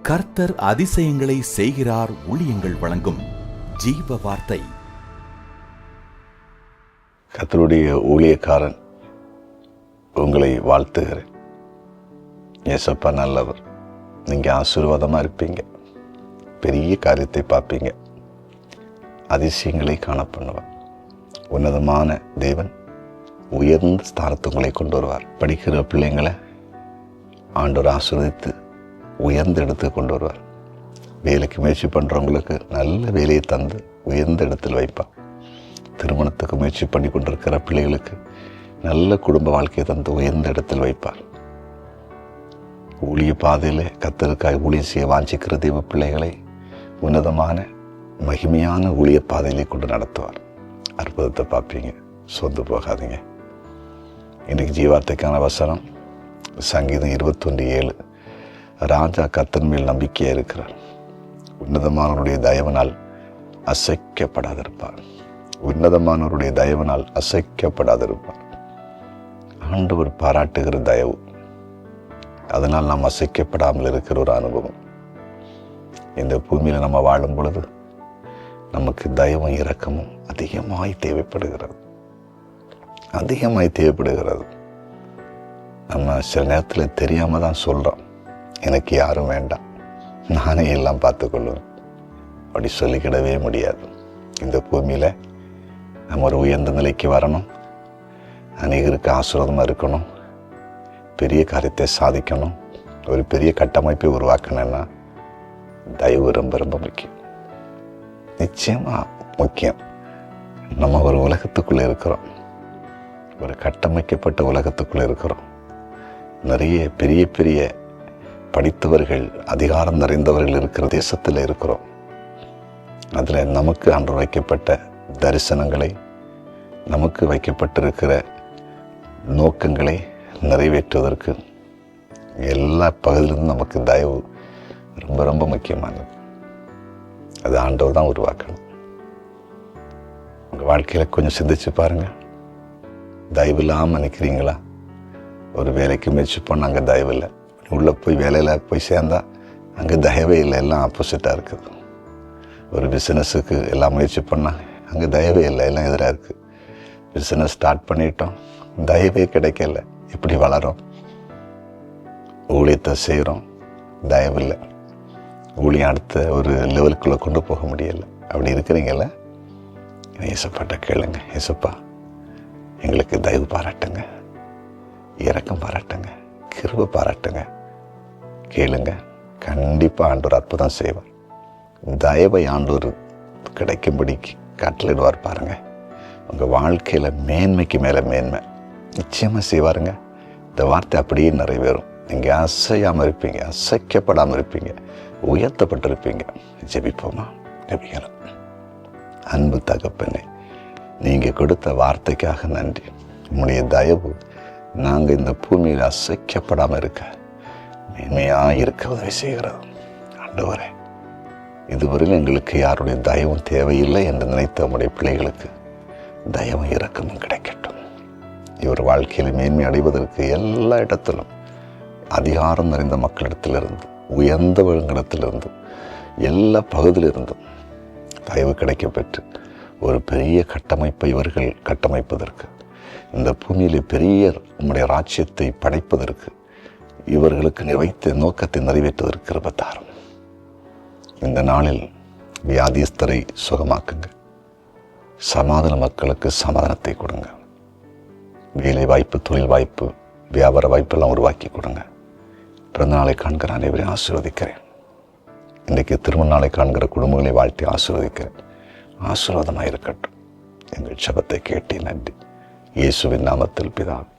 கர்த்தர் அதிசயங்களை செய்கிறார். ஊழியங்கள் வழங்கும் ஜீவ வார்த்தை. கர்த்தருடைய ஊழியக்காரன் உங்களை வாழ்த்துகிறேன். ஏசப்பா நல்லவர். நீங்கள் ஆசீர்வாதமாக இருப்பீங்க. பெரிய காரியத்தை பார்ப்பீங்க. அதிசயங்களை காணப்பண்ணுவார். உன்னதமான தேவன் உயர்ந்த ஸ்தானத்தை உங்களை கொண்டு வருவார். படிக்கிற பிள்ளைங்களை ஆண்டவர் ஆசீர்வதித்து உயர்ந்த இடத்துக்கு கொண்டு வருவார். வேலைக்கு முயற்சி பண்ணுறவங்களுக்கு நல்ல வேலையை தந்து உயர்ந்த இடத்தில் வைப்பார். திருமணத்துக்கு முயற்சி பண்ணி கொண்டிருக்கிற பிள்ளைகளுக்கு நல்ல குடும்ப வாழ்க்கையை தந்து உயர்ந்த இடத்தில் வைப்பார். ஊழிய பாதையில் கர்த்தருக்காய் ஊழியம் செய்ய வாஞ்சிக்கிற தெய்வ பிள்ளைகளை உன்னதமான மகிமையான ஊழிய பாதையிலே கொண்டு நடத்துவார். அற்புதத்தை பார்ப்பீங்க. சொந்து போகாதீங்க. இன்றைக்கு ஜீவார்த்தைக்கான வசனம் சங்கீதம் 21:7. ராஜா கர்த்தர் மேல் நம்பிக்கையாக இருக்கிறார். உன்னதமானவருடைய தயவனால் அசைக்கப்படாதிருப்பார். உன்னதமானவருடைய தயவனால் அசைக்கப்படாதிருப்பார். ஆண்டவர் பாராட்டுகிற தயவு, அதனால் நாம் அசைக்கப்படாமல் இருக்கிற ஒரு அனுபவம். இந்த பூமியில் நம்ம வாழும் பொழுது நமக்கு தயவும் இரக்கமும் அதிகமாய் தேவைப்படுகிறது. நம்ம சில நேரத்தில் தெரியாமல் தான் சொல்கிறோம், எனக்கு யாரும் வேண்டாம், நானே எல்லாம் பார்த்துக்கொள்வேன். அப்படி சொல்லிக்கிடவே முடியாது. இந்த பூமியில் நம்ம ஒரு உயர்ந்த நிலைக்கு வரணும், அநேகருக்கு ஆசீர்வாதமாக இருக்கணும், பெரிய காரியத்தை சாதிக்கணும், ஒரு பெரிய கட்டமைப்பை உருவாக்கணும்னா தயவு ரொம்ப ரொம்ப முக்கியம். நிச்சயமாக முக்கியம். நம்ம ஒரு உலகத்துக்குள்ளே இருக்கிறோம், ஒரு கட்டமைக்கப்பட்ட உலகத்துக்குள்ளே இருக்கிறோம். நிறைய பெரிய பெரிய படித்தவர்கள், அதிகாரம் நிறைந்தவர்கள் இருக்கிற தேசத்தில் இருக்கிறோம். அதில் நமக்கு அன்று வைக்கப்பட்ட தரிசனங்களை, நமக்கு வைக்கப்பட்டிருக்கிற நோக்கங்களை நிறைவேற்றுவதற்கு எல்லா பகுதியிலிருந்தும் நமக்கு தயவு ரொம்ப ரொம்ப முக்கியமானது. அது ஆண்டவர் தான் உருவாக்கணும். உங்கள் வாழ்க்கையில் கொஞ்சம் சிந்திச்சு பாருங்கள். தயவு இல்லாமல் நிற்கிறீங்களா? ஒரு வேலைக்கு முயற்சி பண்ணால் அங்கே தயவு இல்லை. உள்ளே போய் வேலையில் போய் சேர்ந்தா அங்கே தயவே இல்லை, எல்லாம் ஆப்போசிட்டாக இருக்குது. ஒரு பிஸ்னஸுக்கு எல்லாம் முயற்சி பண்ணால் அங்கே தயவே இல்லை, எல்லாம் எதிராக இருக்குது. பிஸ்னஸ் ஸ்டார்ட் பண்ணிட்டோம், தயவே கிடைக்கல. எப்படி வளரும்? ஊழியத்தை செய்கிறோம், தயவில்லை. ஊழியம் அடுத்த ஒரு லெவலுக்குள்ளே கொண்டு போக முடியலை. அப்படி இருக்கிறீங்கள, ஏசப்பாட்ட கேளுங்க. ஏசப்பா, எங்களுக்கு தயவு பாராட்டுங்க, இரக்கம் பாராட்டுங்க, கிருபை பாராட்டுங்க. கேளுங்க, கண்டிப்பாக ஆண்டவர் அற்புதம் செய்வார். தயவை ஆண்டவர் கிடைக்கும்படிக்கு கட்டளையிடுவார். பாருங்க, உங்கள் வாழ்க்கையில் மேன்மைக்கு மேலே மேன்மை நிச்சயமாக செய்வாருங்க. இந்த வார்த்தை அப்படியே நிறைவேறும். நீங்கள் அசையாமல் இருப்பீங்க, அசைக்கப்படாமல் இருப்பீங்க, உயர்த்தப்பட்டிருப்பீங்க. ஜெபிப்போமா? ஜெபிக்கலாம். அன்பு தகப்பனே, நீங்கள் கொடுத்த வார்த்தைக்காக நன்றி. உம்முடைய தயவு நாங்கள் இந்த பூமியில் அசைக்கப்படாமல் இருக்க, மேன்மையாக இருக்க உதவி செய்கிறது. ஆண்டவரே, இதுவரையில் எங்களுக்கு யாருடைய தயவும் தேவையில்லை என்று நினைத்த உம்முடைய பிள்ளைகளுக்கு தயவும் இரக்கமும் கிடைக்கட்டும். இவர் வாழ்க்கையில் மேன்மை அடைவதற்கு எல்லா இடத்திலும் அதிகாரம் நிறைந்த மக்களிடத்திலிருந்து, உயர்ந்தவர்களிடத்திலிருந்து, எல்லா பகுதியிலிருந்தும் தயவு கிடைக்கப்பெற்று ஒரு பெரிய கட்டமைப்பை இவர்கள் கட்டமைப்பதற்கு, இந்த பூமியிலே பெரிய உம்முடைய ராஜ்யத்தை படைப்பதற்கு, இவர்களுக்கு வைத்த நோக்கத்தை நிறைவேற்றுவதற்கு கிருபை தாரும். இந்த நாளில் வியாதிஸ்தரை சுகமாக்குங்க. சமாதான மக்களுக்கு சமாதானத்தை கொடுங்க. வேலை வாய்ப்பு, தொழில் வாய்ப்பு, வியாபார வாய்ப்பெல்லாம் உருவாக்கி கொடுங்க. பிறந்த நாளை காண்கிற அனைவரையும் ஆசீர்வதிக்கிறேன். இன்றைக்கு திருமண நாளை காண்கிற குடும்பங்களை வாழ்த்தி ஆசீர்வதிக்கிறேன். ஆசீர்வாதமாக இருக்கட்டும். எங்கள் ஜெபத்தை கேட்டு நன்றி. இயேசுவின் நாமத்தில் பிதாவே.